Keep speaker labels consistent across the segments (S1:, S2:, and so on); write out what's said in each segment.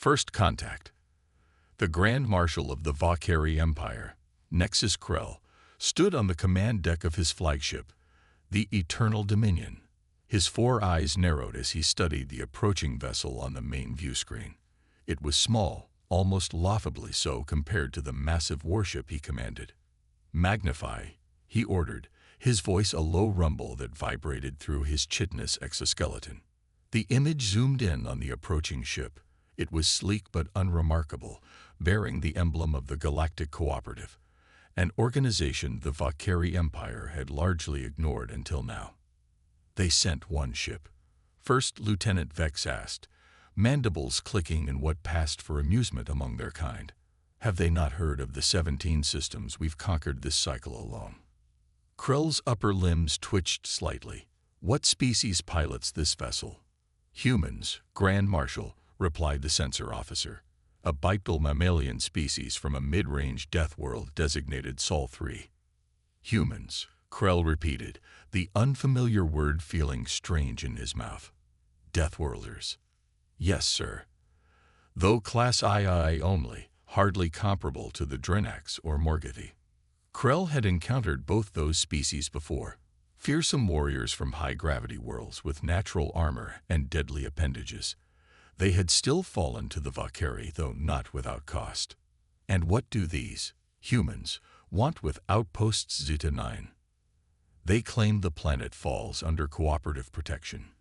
S1: First Contact. The Grand Marshal of the Valkyrie Empire, Nexus Krell, stood on the command deck of his flagship, the Eternal Dominion. His 4 eyes narrowed as he studied the approaching vessel on the main view screen. It was small, almost laughably so compared to the massive warship he commanded. "Magnify," he ordered, his voice a low rumble that vibrated through his chitinous exoskeleton. The image zoomed in on the approaching ship. It was sleek but unremarkable, bearing the emblem of the Galactic Cooperative, an organization the Valkyrie Empire had largely ignored until now. They sent one ship. First Lieutenant Vex asked, mandibles clicking in what passed for amusement among their kind. "Have they not heard of the 17 systems we've conquered this cycle alone?" Krell's upper limbs twitched slightly. "What species pilots this vessel?" "Humans, Grand Marshal," replied the sensor officer. "A bipedal mammalian species from a mid-range death world designated Sol 3. "Humans," Krell repeated, the unfamiliar word feeling strange in his mouth. "Deathworlders." "Yes, sir. Though Class II only, hardly comparable to the Drenax or Morgathi." Krell had encountered both those species before. Fearsome warriors from high-gravity worlds with natural armor and deadly appendages. They had still fallen to the Valkyrie, though not without cost. And what do these humans want with Outposts Zeta 9? They claim the planet falls under cooperative protection.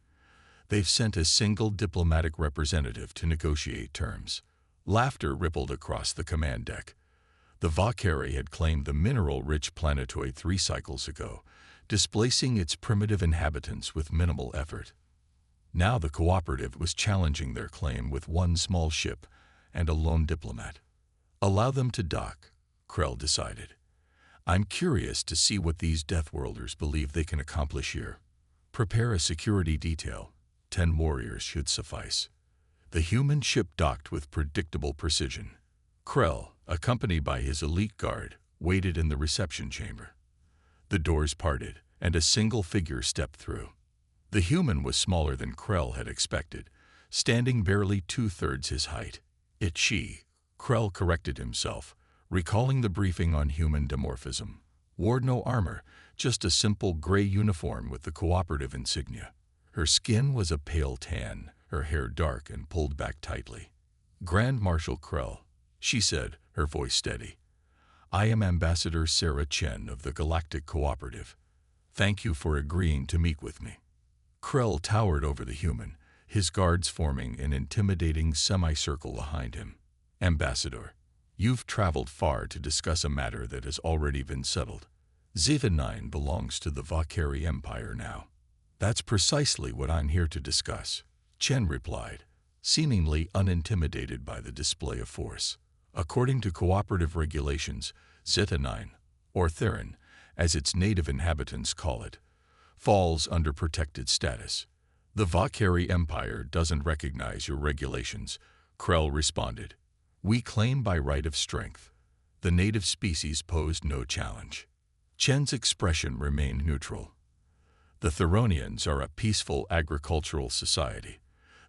S1: They've sent a single diplomatic representative to negotiate terms. Laughter rippled across the command deck. The Valkyrie had claimed the mineral-rich planetoid 3 cycles ago, displacing its primitive inhabitants with minimal effort. Now the cooperative was challenging their claim with one small ship and a lone diplomat. "Allow them to dock," Krell decided. "I'm curious to see what these Deathworlders believe they can accomplish here. Prepare a security detail. 10 warriors should suffice." The human ship docked with predictable precision. Krell, accompanied by his elite guard, waited in the reception chamber. The doors parted, and a single figure stepped through. The human was smaller than Krell had expected, standing barely 2/3 his height. "It's she," Krell corrected himself, recalling the briefing on human dimorphism. "Wore no armor, just a simple gray uniform with the cooperative insignia. Her skin was a pale tan, her hair dark and pulled back tightly." "Grand Marshal Krell," she said, her voice steady. "I am Ambassador Sarah Chen of the Galactic Cooperative. Thank you for agreeing to meet with me." Krell towered over the human, his guards forming an intimidating semicircle behind him. "Ambassador, you've traveled far to discuss a matter that has already been settled. Zeta 9 belongs to the Valkyrie Empire now." "That's precisely what I'm here to discuss," Chen replied, seemingly unintimidated by the display of force. "According to cooperative regulations, Zeta 9, or Theron, as its native inhabitants call it, falls under protected status." "The Valkyrie Empire doesn't recognize your regulations," Krell responded. "We claim by right of strength. The native species posed no challenge." Chen's expression remained neutral. "The Theronians are a peaceful agricultural society.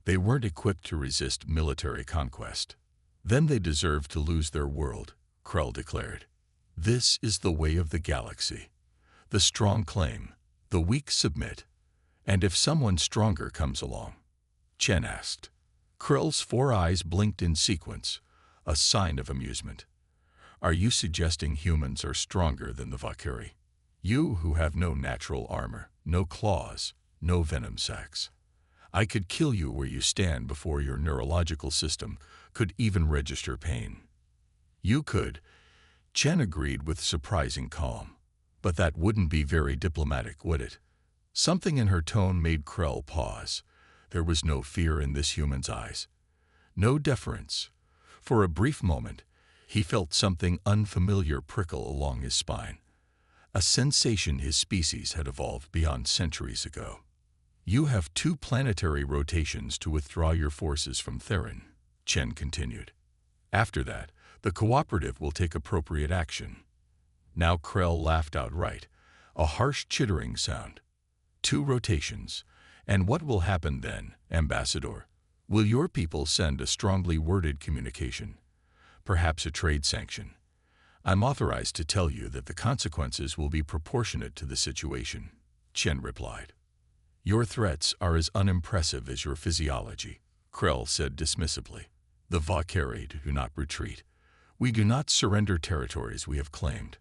S1: They weren't equipped to resist military conquest." "Then they deserve to lose their world," Krell declared. "This is the way of the galaxy. The strong claim, the weak submit. And if someone stronger comes along?" Chen asked. Krell's 4 eyes blinked in sequence, a sign of amusement. "Are you suggesting humans are stronger than the Valkyrie? You who have no natural armor, no claws, no venom sacs. I could kill you where you stand before your neurological system could even register pain." "You could," Chen agreed with surprising calm. "But that wouldn't be very diplomatic, would it?" Something in her tone made Krell pause. There was no fear in this human's eyes, no deference. For a brief moment, he felt something unfamiliar prickle along his spine, a sensation his species had evolved beyond centuries ago. "You have 2 planetary rotations to withdraw your forces from Theron," Chen continued. "After that, the cooperative will take appropriate action." Now Krell laughed outright, a harsh chittering sound. 2 rotations. And what will happen then, Ambassador? Will your people send a strongly worded communication? Perhaps a trade sanction? I'm authorized to tell you that the consequences will be proportionate to the situation, Chen replied. Your threats are as unimpressive as your physiology, Krell said dismissively. The Valkyrie do not retreat. We do not surrender territories we have claimed.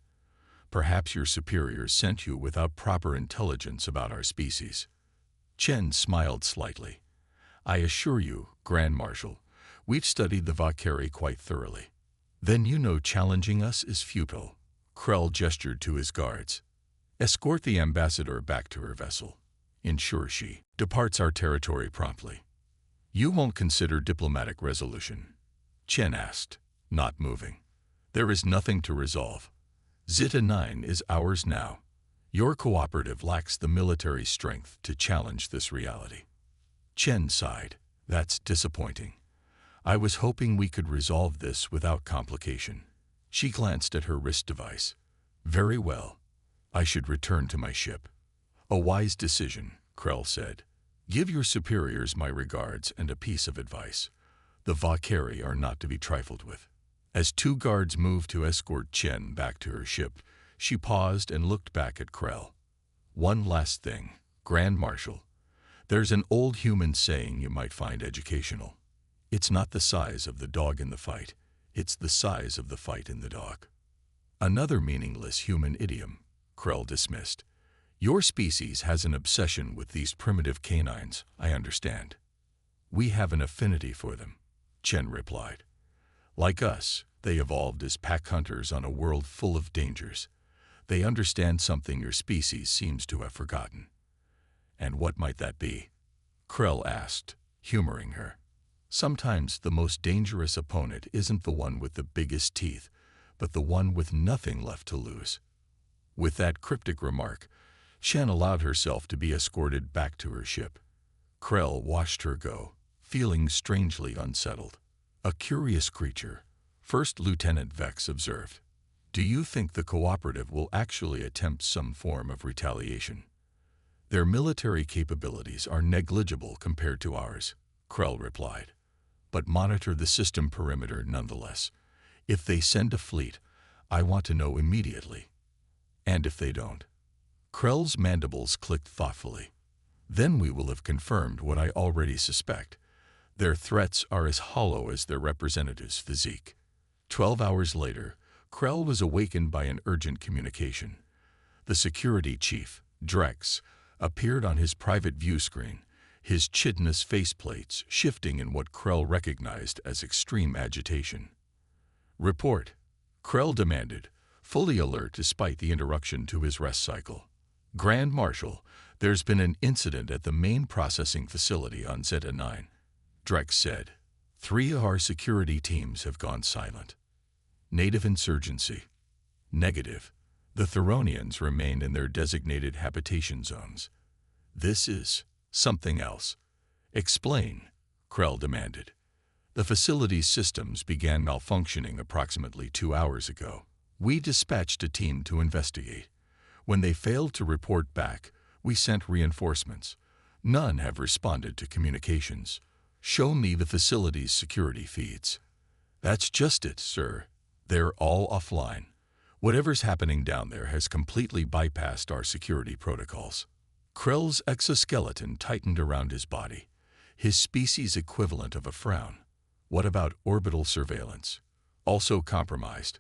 S1: Perhaps your superiors sent you without proper intelligence about our species. Chen smiled slightly. I assure you, Grand Marshal, we've studied the Valkyrie quite thoroughly. Then you know challenging us is futile. Krell gestured to his guards. Escort the ambassador back to her vessel. Ensure she departs our territory promptly. You won't consider diplomatic resolution? Chen asked, not moving. There is nothing to resolve. Zeta 9 is ours now. Your cooperative lacks the military strength to challenge this reality. Chen sighed. That's disappointing. I was hoping we could resolve this without complication. She glanced at her wrist device. Very well. I should return to my ship. A wise decision, Krell said. Give your superiors my regards and a piece of advice. The Valkyrie are not to be trifled with. As two guards moved to escort Chen back to her ship, she paused and looked back at Krell. One last thing, Grand Marshal. There's an old human saying you might find educational. It's not the size of the dog in the fight, it's the size of the fight in the dog. Another meaningless human idiom, Krell dismissed. Your species has an obsession with these primitive canines, I understand. We have an affinity for them, Chen replied. Like us, they evolved as pack hunters on a world full of dangers. They understand something your species seems to have forgotten. And what might that be? Krell asked, humoring her. Sometimes the most dangerous opponent isn't the one with the biggest teeth, but the one with nothing left to lose. With that cryptic remark, Chen allowed herself to be escorted back to her ship. Krell watched her go, feeling strangely unsettled. A curious creature, First Lieutenant Vex observed. Do you think the cooperative will actually attempt some form of retaliation? Their military capabilities are negligible compared to ours, Krell replied. But monitor the system perimeter nonetheless. If they send a fleet, I want to know immediately. And if they don't? Krell's mandibles clicked thoughtfully. Then we will have confirmed what I already suspect. Their threats are as hollow as their representative's physique. 12 hours later, Krell was awakened by an urgent communication. The security chief, Drex, appeared on his private view screen, his chitinous faceplates shifting in what Krell recognized as extreme agitation. Report, Krell demanded, fully alert despite the interruption to his rest cycle. Grand Marshal, there's been an incident at the main processing facility on Zeta 9, Drex said. 3 of our security teams have gone silent. Native insurgency. Negative. The Theronians remain in their designated habitation zones. This is something else. Explain, Krell demanded. The facility's systems began malfunctioning approximately 2 hours ago. We dispatched a team to investigate. When they failed to report back, we sent reinforcements. None have responded to communications. Show me the facility's security feeds. That's just it, sir. They're all offline. Whatever's happening down there has completely bypassed our security protocols. Krell's exoskeleton tightened around his body, his species equivalent of a frown. What about orbital surveillance? Also compromised.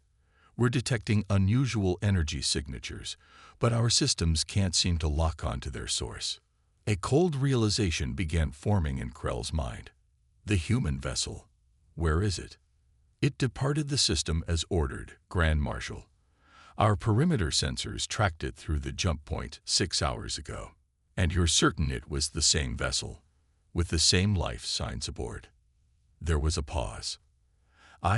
S1: We're detecting unusual energy signatures, but our systems can't seem to lock onto their source. A cold realization began forming in Krell's mind. The human vessel. Where is it? It departed the system as ordered, Grand Marshal. Our perimeter sensors tracked it through the jump point 6 hours ago. And you're certain it was the same vessel, with the same life signs aboard. There was a pause.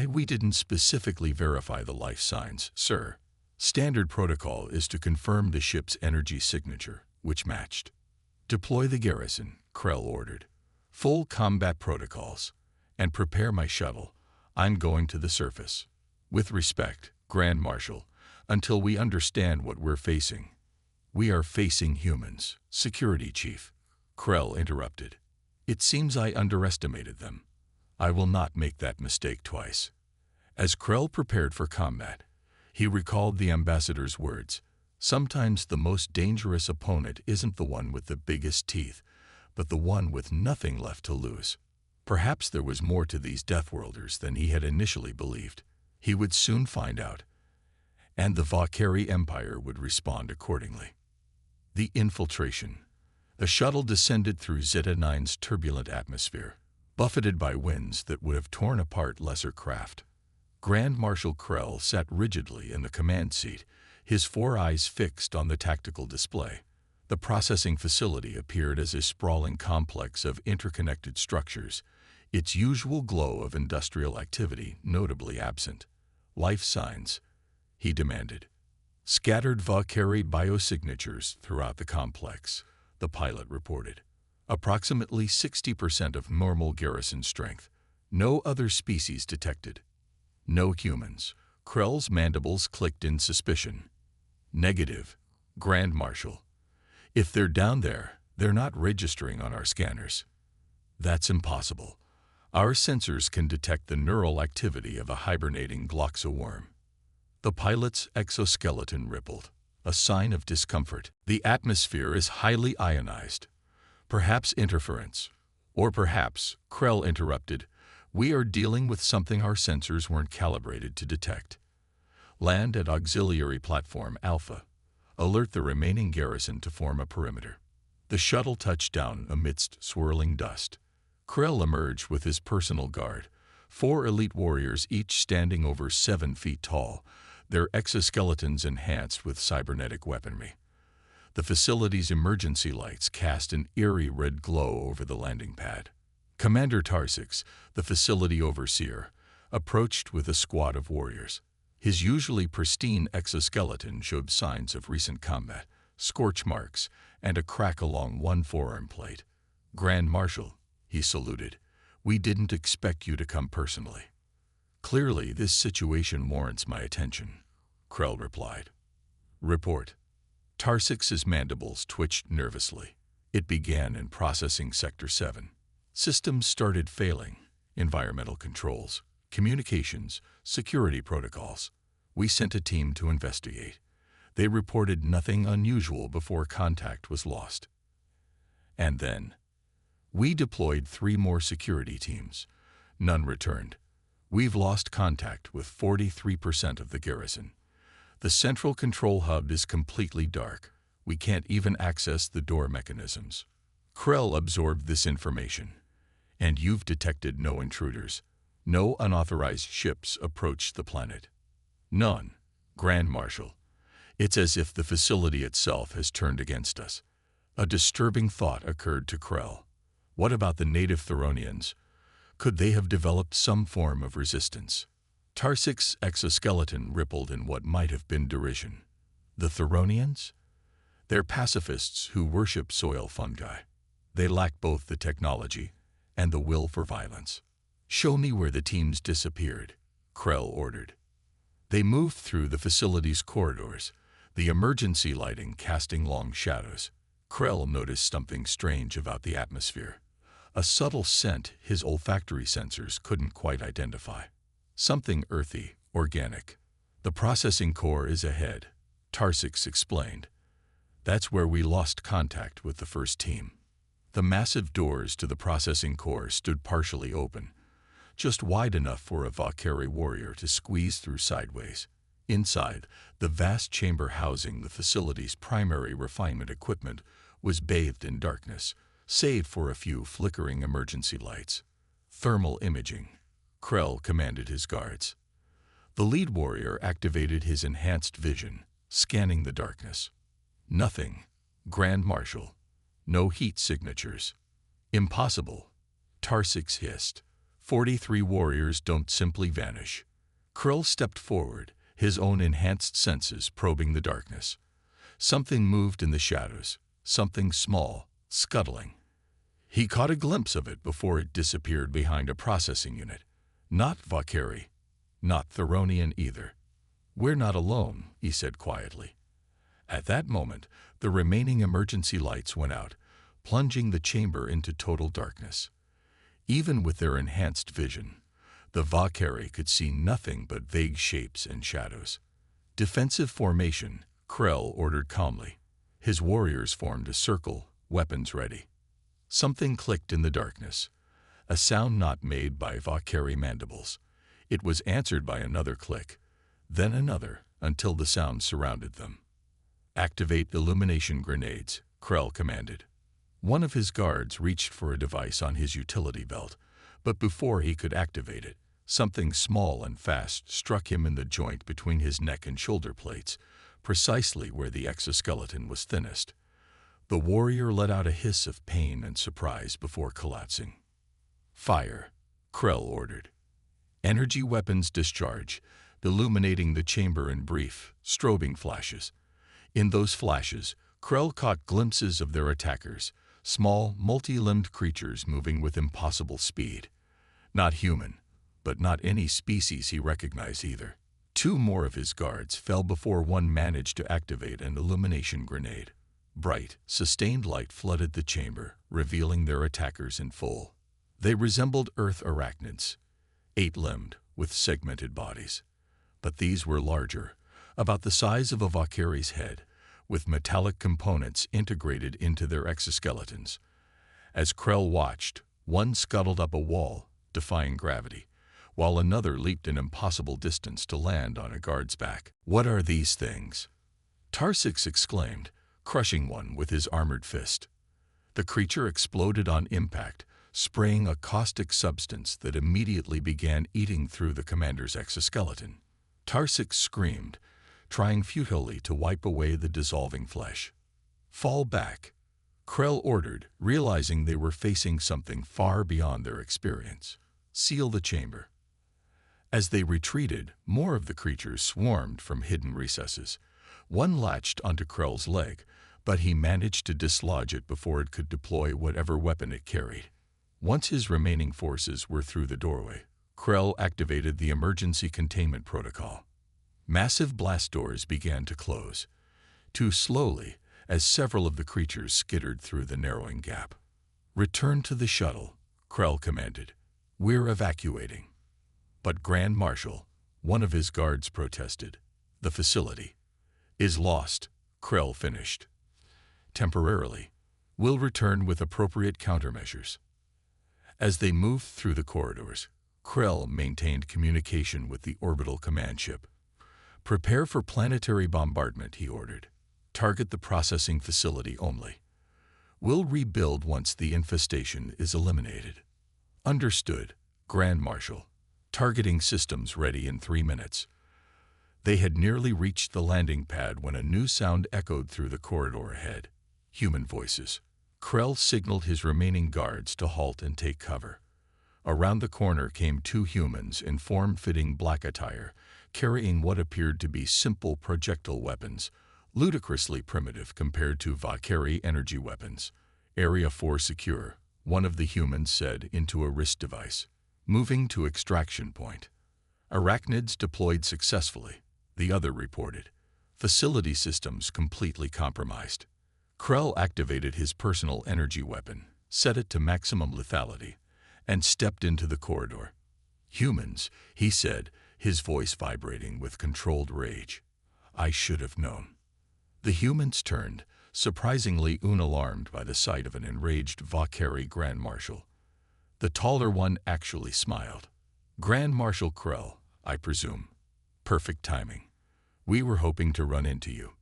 S1: We didn't specifically verify the life signs, sir. Standard protocol is to confirm the ship's energy signature, which matched. Deploy the garrison, Krell ordered. Full combat protocols. And prepare my shuttle. I'm going to the surface. With respect, Grand Marshal, until we understand what we're facing. We are facing humans, Security Chief, Krell interrupted. It seems I underestimated them. I will not make that mistake twice. As Krell prepared for combat, he recalled the ambassador's words. Sometimes the most dangerous opponent isn't the one with the biggest teeth, but the one with nothing left to lose. Perhaps there was more to these Deathworlders than he had initially believed. He would soon find out, and the Valkyrie Empire would respond accordingly. The infiltration. The shuttle descended through Zeta-9's turbulent atmosphere, buffeted by winds that would have torn apart lesser craft. Grand Marshal Krell sat rigidly in the command seat, his four eyes fixed on the tactical display. The processing facility appeared as a sprawling complex of interconnected structures, its usual glow of industrial activity notably absent. Life signs, he demanded. Scattered Valkyrie biosignatures throughout the complex, the pilot reported. Approximately 60% of normal garrison strength. No other species detected. No humans. Krell's mandibles clicked in suspicion. Negative, Grand Marshal. If they're down there, they're not registering on our scanners. That's impossible. Our sensors can detect the neural activity of a hibernating gloxoworm. The pilot's exoskeleton rippled, a sign of discomfort. The atmosphere is highly ionized. Perhaps interference. Or perhaps, Krell interrupted, we are dealing with something our sensors weren't calibrated to detect. Land at Auxiliary Platform Alpha. Alert the remaining garrison to form a perimeter. The shuttle touched down amidst swirling dust. Krell emerged with his personal guard, 4 elite warriors each standing over 7 feet tall, their exoskeletons enhanced with cybernetic weaponry. The facility's emergency lights cast an eerie red glow over the landing pad. Commander Tarsix, the facility overseer, approached with a squad of warriors. His usually pristine exoskeleton showed signs of recent combat, scorch marks, and a crack along one forearm plate. Grand Marshal, he saluted, we didn't expect you to come personally. Clearly, this situation warrants my attention, Krell replied. Report. Tarsix's mandibles twitched nervously. It began in processing Sector 7. Systems started failing. Environmental controls, communications, security protocols. We sent a team to investigate. They reported nothing unusual before contact was lost. And then, we deployed 3 more security teams. None returned. We've lost contact with 43% of the garrison. The central control hub is completely dark. We can't even access the door mechanisms. Krell absorbed this information. And you've detected no intruders. No unauthorized ships approached the planet. None, Grand Marshal. It's as if the facility itself has turned against us. A disturbing thought occurred to Krell. What about the native Theronians? Could they have developed some form of resistance? Tarsix's exoskeleton rippled in what might have been derision. The Theronians? They're pacifists who worship soil fungi. They lack both the technology and the will for violence. Show me where the teams disappeared, Krell ordered. They moved through the facility's corridors, the emergency lighting casting long shadows. Krell noticed something strange about the atmosphere. A subtle scent his olfactory sensors couldn't quite identify. Something earthy, organic. The processing core is ahead, Tarsix explained. That's where we lost contact with the first team. The massive doors to the processing core stood partially open, just wide enough for a Valkyrie warrior to squeeze through sideways. Inside, the vast chamber housing the facility's primary refinement equipment was bathed in darkness, save for a few flickering emergency lights. Thermal imaging, Krell commanded his guards. The lead warrior activated his enhanced vision, scanning the darkness. Nothing, Grand Marshal. No heat signatures. Impossible, Tarsix hissed. 43 warriors don't simply vanish. Krell stepped forward, his own enhanced senses probing the darkness. Something moved in the shadows, something small, scuttling. He caught a glimpse of it before it disappeared behind a processing unit. Not Valkyrie, not Theronian either. We're not alone, he said quietly. At that moment, the remaining emergency lights went out, plunging the chamber into total darkness. Even with their enhanced vision, the Valkyrie could see nothing but vague shapes and shadows. Defensive formation, Krell ordered calmly. His warriors formed a circle, weapons ready. Something clicked in the darkness, a sound not made by Valkyrie mandibles. It was answered by another click, then another, until the sound surrounded them. Activate illumination grenades, Krell commanded. One of his guards reached for a device on his utility belt, but before he could activate it, something small and fast struck him in the joint between his neck and shoulder plates, precisely where the exoskeleton was thinnest. The warrior let out a hiss of pain and surprise before collapsing. Fire, Krell ordered. Energy weapons discharge, illuminating the chamber in brief, strobing flashes. In those flashes, Krell caught glimpses of their attackers, small, multi-limbed creatures moving with impossible speed. Not human, but not any species he recognized either. Two more of his guards fell before one managed to activate an illumination grenade. Bright, sustained light flooded the chamber, revealing their attackers in full. They resembled Earth arachnids, 8-limbed, with segmented bodies. But these were larger, about the size of a Valkyrie's head, with metallic components integrated into their exoskeletons. As Krell watched, one scuttled up a wall, defying gravity, while another leaped an impossible distance to land on a guard's back. "What are these things?" Tarsix exclaimed, crushing one with his armored fist. The creature exploded on impact, spraying a caustic substance that immediately began eating through the commander's exoskeleton. Tarsix screamed, trying futilely to wipe away the dissolving flesh. "Fall back," Krell ordered, realizing they were facing something far beyond their experience. "Seal the chamber." As they retreated, more of the creatures swarmed from hidden recesses. One latched onto Krell's leg, but he managed to dislodge it before it could deploy whatever weapon it carried. Once his remaining forces were through the doorway, Krell activated the emergency containment protocol. Massive blast doors began to close, too slowly as several of the creatures skittered through the narrowing gap. "Return to the shuttle," Krell commanded. "We're evacuating." But Grand Marshal, one of his guards, protested. "The facility is lost," Krell finished. "Temporarily. We'll return with appropriate countermeasures." As they moved through the corridors, Krell maintained communication with the orbital command ship. "Prepare for planetary bombardment," he ordered. "Target the processing facility only. We'll rebuild once the infestation is eliminated." "Understood, Grand Marshal. Targeting systems ready in 3 minutes." They had nearly reached the landing pad when a new sound echoed through the corridor ahead. Human voices. Krell signaled his remaining guards to halt and take cover. Around the corner came 2 humans in form-fitting black attire, carrying what appeared to be simple projectile weapons, ludicrously primitive compared to Valkyrie energy weapons. "Area 4 secure," one of the humans said into a wrist device. "Moving to extraction point." "Arachnids deployed successfully," the other reported. "Facility systems completely compromised." Krell activated his personal energy weapon, set it to maximum lethality, and stepped into the corridor. "Humans," he said, his voice vibrating with controlled rage. "I should have known." The humans turned, surprisingly unalarmed by the sight of an enraged Valkyrie Grand Marshal. The taller one actually smiled. "Grand Marshal Krell, I presume. Perfect timing. We were hoping to run into you."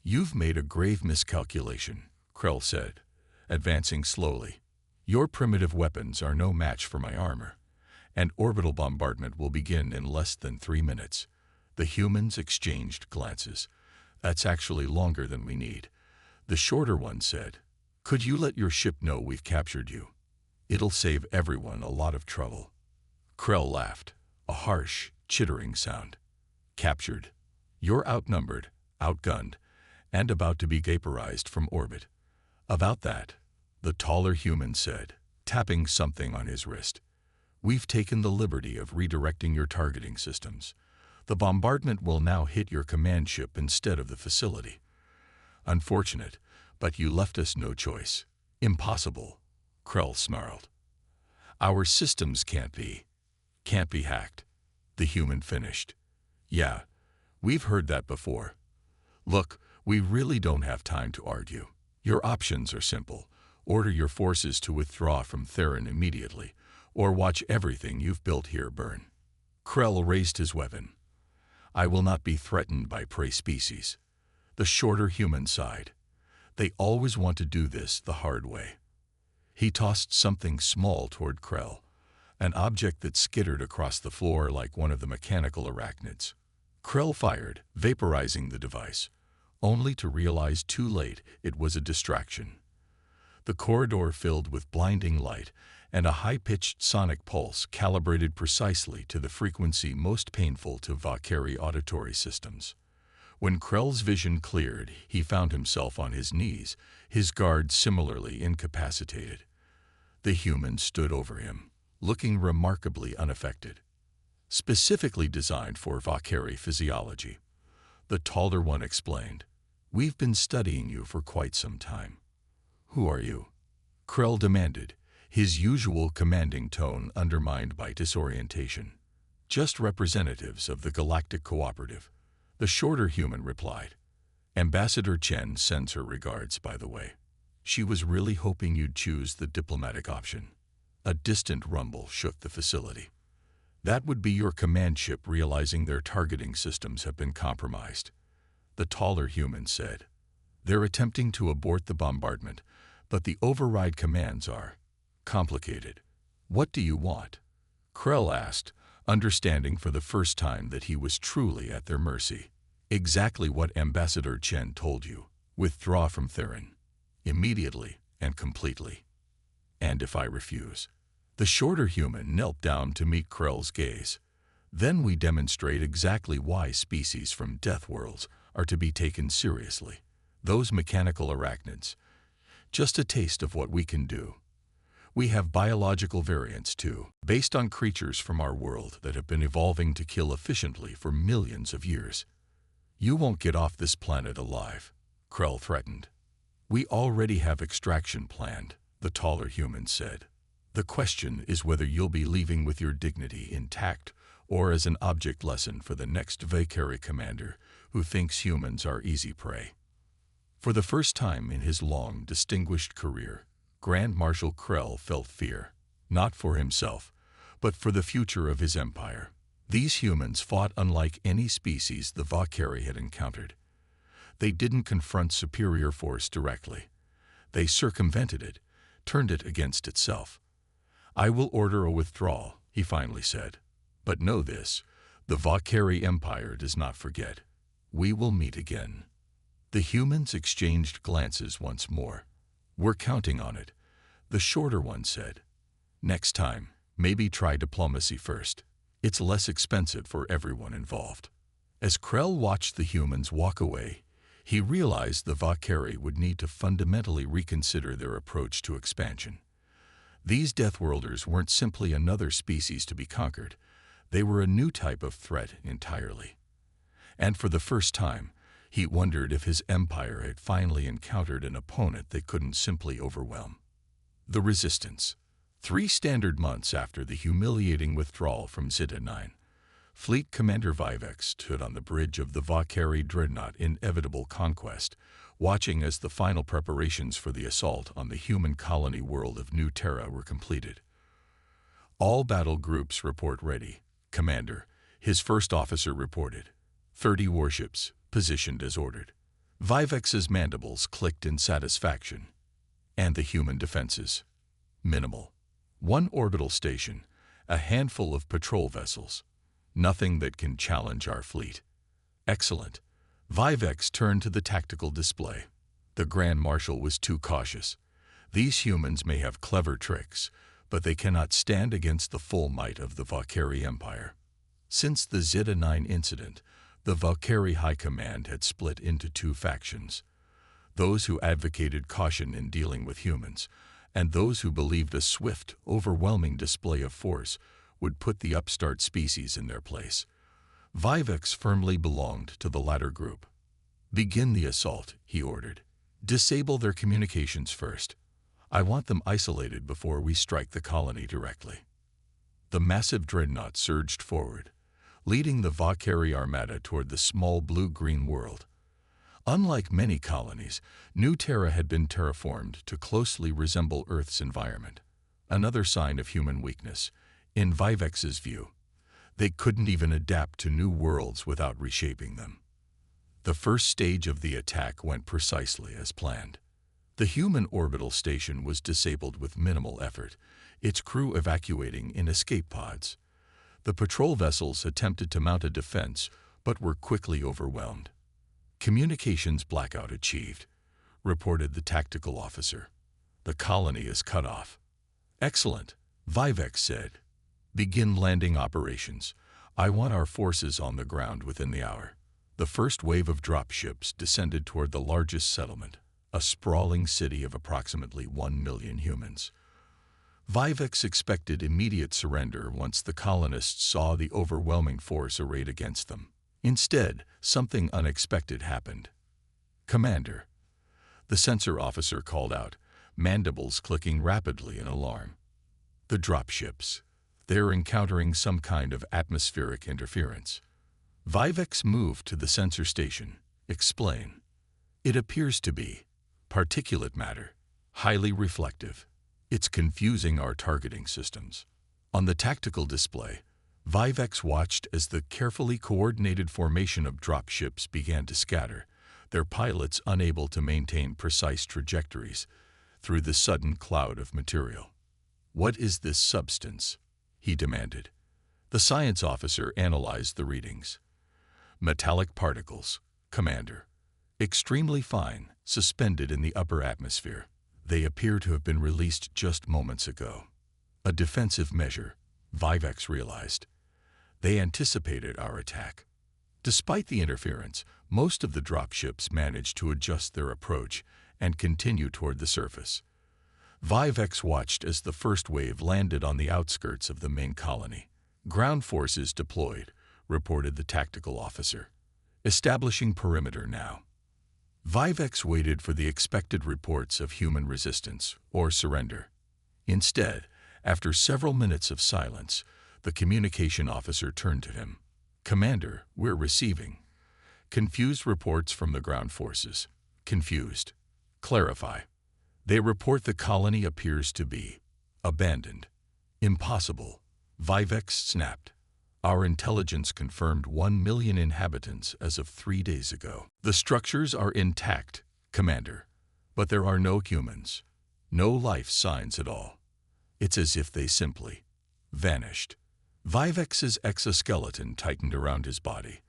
S1: "You've made a grave miscalculation," Krell said, advancing slowly. "Your primitive weapons are no match for my armor, and orbital bombardment will begin in less than 3 minutes." The humans exchanged glances. "That's actually longer than we need," the shorter one said. "Could you let your ship know we've captured you? It'll save everyone a lot of trouble." Krell laughed, a harsh, chittering sound. "Captured? You're outnumbered, outgunned, and about to be vaporized from orbit." "About that," the taller human said, tapping something on his wrist. "We've taken the liberty of redirecting your targeting systems. The bombardment will now hit your command ship instead of the facility. Unfortunate, but you left us no choice." Impossible, Krell snarled. Our systems can't be hacked, the human finished. Yeah, we've heard that before. Look, we really don't have time to argue. Your options are simple. Order your forces to withdraw from Theron immediately, or watch everything you've built here burn. Krell raised his weapon. I will not be threatened by prey species. The shorter human sighed. They always want to do this the hard way. He tossed something small toward Krell, an object that skittered across the floor like one of the mechanical arachnids. Krell fired, vaporizing the device, only to realize too late it was a distraction. The corridor filled with blinding light and a high-pitched sonic pulse calibrated precisely to the frequency most painful to Valkyrie auditory systems. When Krell's vision cleared, he found himself on his knees, his guard similarly incapacitated. The human stood over him, looking remarkably unaffected. Specifically designed for Valkyrie physiology, the taller one explained. We've been studying you for quite some time. Who are you? Krell demanded, his usual commanding tone undermined by disorientation. Just representatives of the Galactic Cooperative, the shorter human replied. Ambassador Chen sends her regards, by the way. She was really hoping you'd choose the diplomatic option. A distant rumble shook the facility. That would be your command ship realizing their targeting systems have been compromised, the taller human said. They're attempting to abort the bombardment, but the override commands are complicated. What do you want? Krell asked, understanding for the first time that he was truly at their mercy. Exactly what Ambassador Chen told you. Withdraw from Theron. Immediately and completely. And if I refuse? The shorter human knelt down to meet Krell's gaze. Then we demonstrate exactly why species from Deathworlds are to be taken seriously. Those mechanical arachnids. Just a taste of what we can do. We have biological variants too, based on creatures from our world that have been evolving to kill efficiently for millions of years. You won't get off this planet alive, Krell threatened. We already have extraction planned, the taller human said. The question is whether you'll be leaving with your dignity intact or as an object lesson for the next Valkyrie commander who thinks humans are easy prey. For the first time in his long, distinguished career, Grand Marshal Krell felt fear, not for himself, but for the future of his empire. These humans fought unlike any species the Valkyrie had encountered. They didn't confront superior force directly. They circumvented it, turned it against itself. I will order a withdrawal, he finally said. But know this, the Valkyrie Empire does not forget. We will meet again. The humans exchanged glances once more. We're counting on it, the shorter one said. Next time, maybe try diplomacy first. It's less expensive for everyone involved. As Krell watched the humans walk away, he realized the Valkyrie would need to fundamentally reconsider their approach to expansion. These Deathworlders weren't simply another species to be conquered. They were a new type of threat entirely. And for the first time, he wondered if his empire had finally encountered an opponent they couldn't simply overwhelm. The Resistance. 3 standard months after the humiliating withdrawal from Zeta 9, Fleet Commander Vivek stood on the bridge of the Valkyrie dreadnought Inevitable Conquest, watching as the final preparations for the assault on the human colony world of New Terra were completed. All battle groups report ready, Commander, his first officer reported. 30 warships, positioned as ordered. Vivek's mandibles clicked in satisfaction. And the human defenses? Minimal. 1 orbital station, a handful of patrol vessels. Nothing that can challenge our fleet. Excellent. Vivek turned to the tactical display. The Grand Marshal was too cautious. These humans may have clever tricks, but they cannot stand against the full might of the Valkyrie Empire. Since the Zeta 9 incident, the Valkyrie High Command had split into 2 factions. Those who advocated caution in dealing with humans, and those who believed a swift, overwhelming display of force would put the upstart species in their place. Vivek firmly belonged to the latter group. Begin the assault, he ordered. Disable their communications first. I want them isolated before we strike the colony directly. The massive dreadnought surged forward, leading the Valkyrie armada toward the small blue-green world. Unlike many colonies, New Terra had been terraformed to closely resemble Earth's environment, another sign of human weakness. In Vivex's view, they couldn't even adapt to new worlds without reshaping them. The first stage of the attack went precisely as planned. The human orbital station was disabled with minimal effort, its crew evacuating in escape pods. The patrol vessels attempted to mount a defense, but were quickly overwhelmed. "Communications blackout achieved," reported the tactical officer. "The colony is cut off." "Excellent," Vivex said. "Begin landing operations. I want our forces on the ground within the hour." The first wave of dropships descended toward the largest settlement, a sprawling city of approximately 1 million humans. Vivex expected immediate surrender once the colonists saw the overwhelming force arrayed against them. Instead, something unexpected happened. "Commander," the sensor officer called out, mandibles clicking rapidly in alarm. "The dropships. They're encountering some kind of atmospheric interference." Vivex moved to the sensor station. "Explain." "It appears to be particulate matter, highly reflective. It's confusing our targeting systems." On the tactical display, Vivex watched as the carefully coordinated formation of dropships began to scatter, their pilots unable to maintain precise trajectories through the sudden cloud of material. "What is this substance?" he demanded. The science officer analyzed the readings. "Metallic particles, Commander. Extremely fine, suspended in the upper atmosphere. They appear to have been released just moments ago." A defensive measure, Vivex realized. They anticipated our attack. Despite the interference, most of the dropships managed to adjust their approach and continue toward the surface. Vivex watched as the first wave landed on the outskirts of the main colony. "Ground forces deployed," reported the tactical officer. "Establishing perimeter now." Vivex waited for the expected reports of human resistance or surrender. Instead, after several minutes of silence, the communication officer turned to him. "Commander, we're receiving confused reports from the ground forces." "Confused. Clarify." "They report the colony appears to be abandoned." "Impossible," Vivex snapped. "Our intelligence confirmed 1 million inhabitants as of 3 days ago." "The structures are intact, Commander, but there are no humans, no life signs at all. It's as if they simply vanished." Vivex's exoskeleton tightened around his body,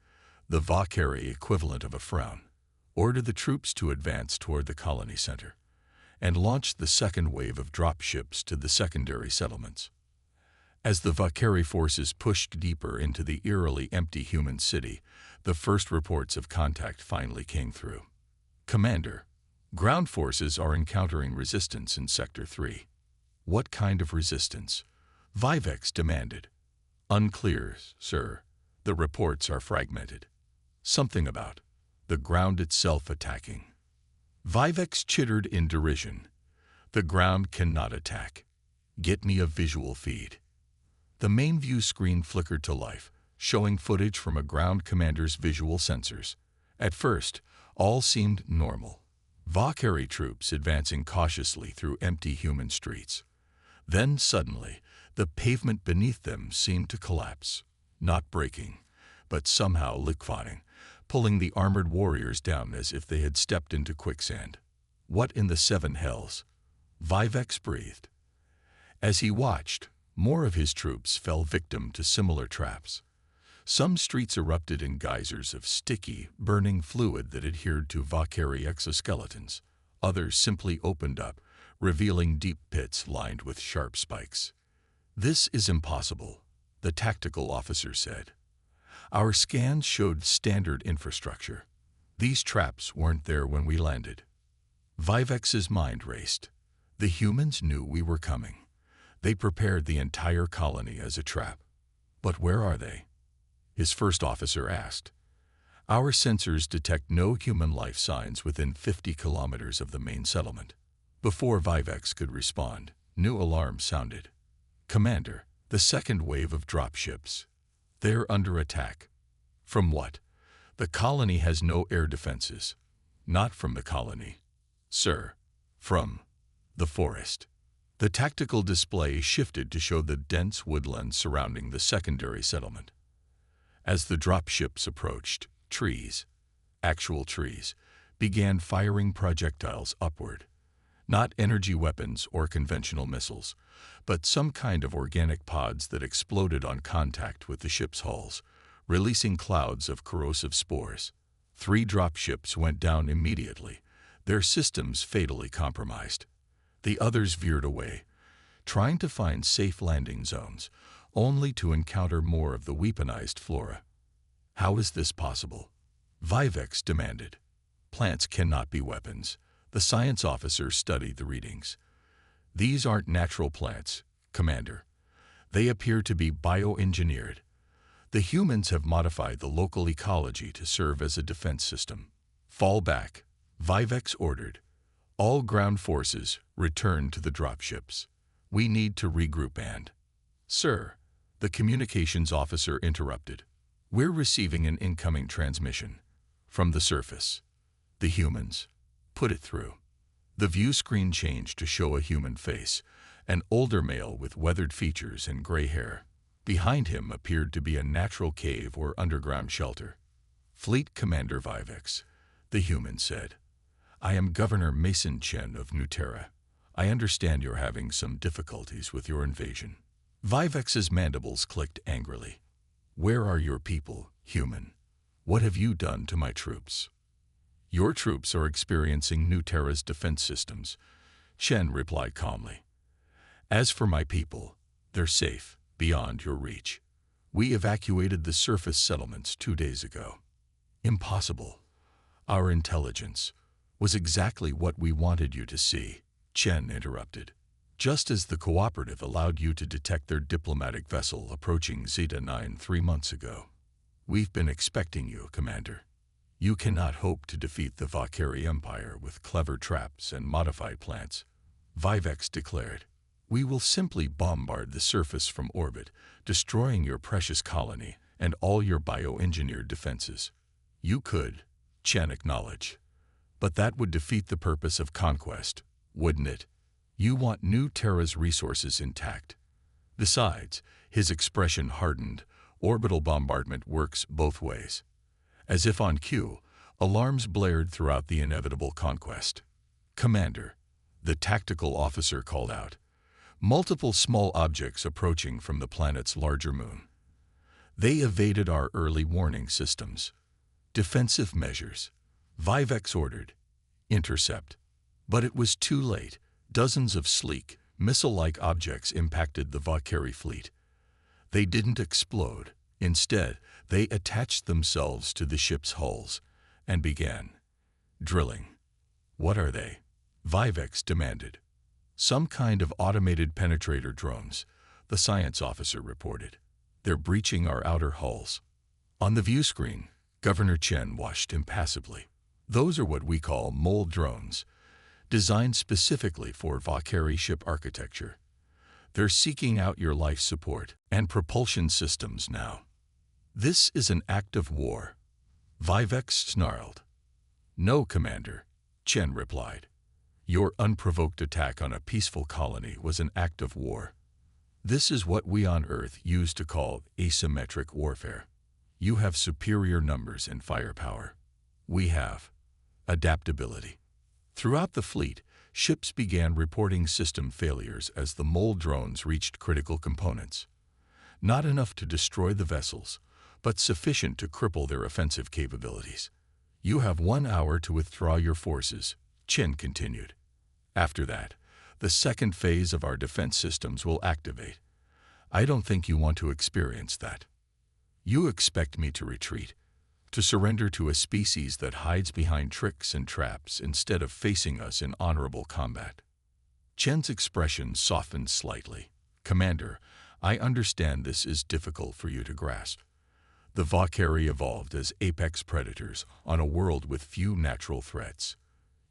S1: the Valkyrie equivalent of a frown. "Order the troops to advance toward the colony center and launch the second wave of dropships to the secondary settlements." As the Valkyrie forces pushed deeper into the eerily empty human city, the first reports of contact finally came through. "Commander, ground forces are encountering resistance in Sector 3. "What kind of resistance?" Vivex demanded. "Unclear, sir. The reports are fragmented. Something about the ground itself attacking." Vivex chittered in derision. "The ground cannot attack. Get me a visual feed." The main view screen flickered to life, showing footage from a ground commander's visual sensors. At first, all seemed normal. Valkyrie troops advancing cautiously through empty human streets. Then suddenly, the pavement beneath them seemed to collapse, not breaking, but somehow liquefying, pulling the armored warriors down as if they had stepped into quicksand. "What in the seven hells?" Vivex breathed. As he watched, more of his troops fell victim to similar traps. Some streets erupted in geysers of sticky, burning fluid that adhered to Valkyrie exoskeletons. Others simply opened up, revealing deep pits lined with sharp spikes. "This is impossible," the tactical officer said. "Our scans showed standard infrastructure. These traps weren't there when we landed." Vivex's mind raced. The humans knew we were coming. They prepared the entire colony as a trap. "But where are they?" his first officer asked. "Our sensors detect no human life signs within 50 kilometers of the main settlement." Before Vivex could respond, new alarms sounded. Commander, the second wave of dropships. They're under attack. From what? The colony has no air defenses. Not from the colony, sir. From the forest. The tactical display shifted to show the dense woodland surrounding the secondary settlement. As the dropships approached, trees, actual trees, began firing projectiles upward. Not energy weapons or conventional missiles, but some kind of organic pods that exploded on contact with the ship's hulls, releasing clouds of corrosive spores. 3 dropships went down immediately, their systems fatally compromised. The others veered away, trying to find safe landing zones, only to encounter more of the weaponized flora. How is this possible? Vivex demanded. Plants cannot be weapons. The science officer studied the readings. These aren't natural plants, Commander. They appear to be bioengineered. The humans have modified the local ecology to serve as a defense system. Fall back, Vivex ordered. All ground forces return to the dropships. We need to regroup and... Sir, the communications officer interrupted. We're receiving an incoming transmission. From the surface. The humans. Put it through. The view screen changed to show a human face, an older male with weathered features and gray hair. Behind him appeared to be a natural cave or underground shelter. Fleet Commander Vivex, the human said. I am Governor Mason Chen of Nuterra. I understand you're having some difficulties with your invasion. Vivex's mandibles clicked angrily. Where are your people, human? What have you done to my troops? Your troops are experiencing Nuterra's defense systems, Chen replied calmly. As for my people, they're safe, beyond your reach. We evacuated the surface settlements 2 days ago. Impossible. Our intelligence was exactly what we wanted you to see, Chen interrupted. Just as the cooperative allowed you to detect their diplomatic vessel approaching Zeta 9 3 months ago. We've been expecting you, Commander. You cannot hope to defeat the Valkyrie Empire with clever traps and modified plants, Vivex declared. We will simply bombard the surface from orbit, destroying your precious colony and all your bioengineered defenses. You could, Chen acknowledged. But that would defeat the purpose of conquest, wouldn't it? You want Nuterra's resources intact. Besides, his expression hardened. Orbital bombardment works both ways. As if on cue, alarms blared throughout the inevitable conquest. Commander, the tactical officer called out. Multiple small objects approaching from the planet's larger moon. They evaded our early warning systems. Defensive measures. Vivex ordered. Intercept. But it was too late. Dozens of sleek, missile-like objects impacted the Valkyrie fleet. They didn't explode. Instead, they attached themselves to the ship's hulls and began drilling. What are they? Vivex demanded. Some kind of automated penetrator drones, the science officer reported. They're breaching our outer hulls. On the view screen, Governor Chen watched impassively. Those are what we call mole drones, designed specifically for Valkyrie ship architecture. They're seeking out your life support and propulsion systems now. This is an act of war, Vivex snarled. No, Commander, Chen replied. Your unprovoked attack on a peaceful colony was an act of war. This is what we on Earth used to call asymmetric warfare. You have superior numbers and firepower. We have adaptability. Throughout the fleet, ships began reporting system failures as the mole drones reached critical components. Not enough to destroy the vessels, but sufficient to cripple their offensive capabilities. You have 1 hour to withdraw your forces, Chen continued. After that, the second phase of our defense systems will activate. I don't think you want to experience that. You expect me to retreat, to surrender to a species that hides behind tricks and traps instead of facing us in honorable combat. Chen's expression softened slightly. Commander, I understand this is difficult for you to grasp. The Valkyrie evolved as apex predators on a world with few natural threats.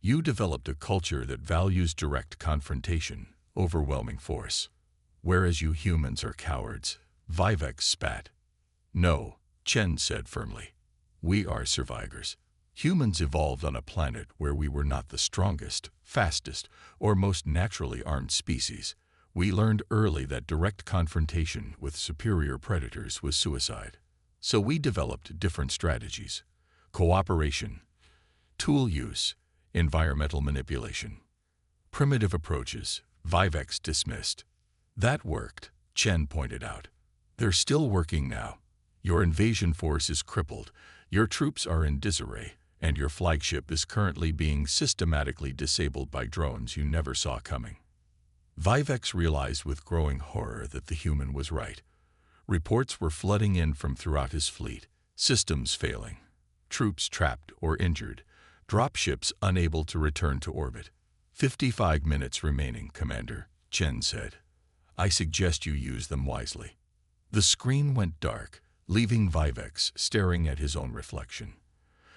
S1: You developed a culture that values direct confrontation, overwhelming force. Whereas you humans are cowards, Vivex spat. No, Chen said firmly. We are survivors. Humans evolved on a planet where we were not the strongest, fastest, or most naturally armed species. We learned early that direct confrontation with superior predators was suicide. So we developed different strategies: cooperation, tool use, environmental manipulation. Primitive approaches, Vivex dismissed. That worked, Chen pointed out. They're still working now. Your invasion force is crippled, your troops are in disarray, and your flagship is currently being systematically disabled by drones you never saw coming. Vivex realized with growing horror that the human was right. Reports were flooding in from throughout his fleet, systems failing, troops trapped or injured, dropships unable to return to orbit. 55 minutes remaining, Commander, Chen said. I suggest you use them wisely. The screen went dark, leaving Vivex staring at his own reflection.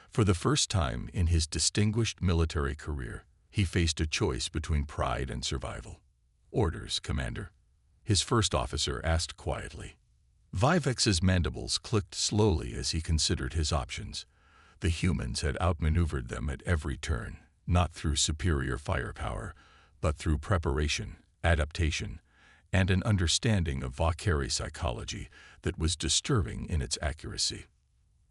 S1: For the first time in his distinguished military career, he faced a choice between pride and survival. Orders, Commander, his first officer asked quietly. Vivex's mandibles clicked slowly as he considered his options. The humans had outmaneuvered them at every turn, not through superior firepower, but through preparation, adaptation, and an understanding of Valkyrie psychology that was disturbing in its accuracy.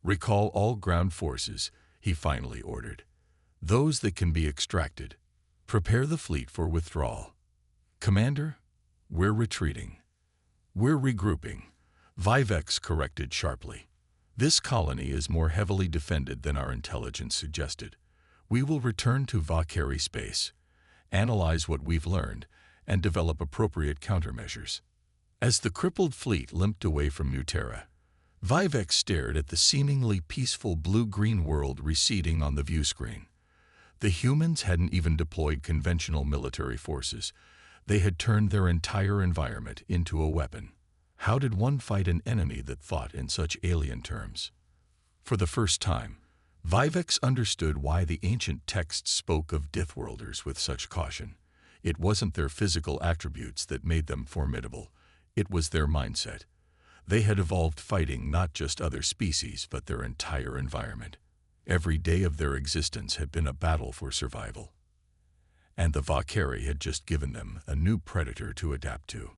S1: Recall all ground forces, he finally ordered. Those that can be extracted. Prepare the fleet for withdrawal. Commander, we're retreating. We're regrouping, Vivex corrected sharply. This colony is more heavily defended than our intelligence suggested. We will return to Valkyrie space, analyze what we've learned, and develop appropriate countermeasures. As the crippled fleet limped away from Mutera, Vivex stared at the seemingly peaceful blue-green world receding on the view screen. The humans hadn't even deployed conventional military forces. They had turned their entire environment into a weapon. How did one fight an enemy that thought in such alien terms? For the first time, Vivex understood why the ancient texts spoke of Deathworlders with such caution. It wasn't their physical attributes that made them formidable. It was their mindset. They had evolved fighting not just other species, but their entire environment. Every day of their existence had been a battle for survival. And the Valkyrie had just given them a new predator to adapt to.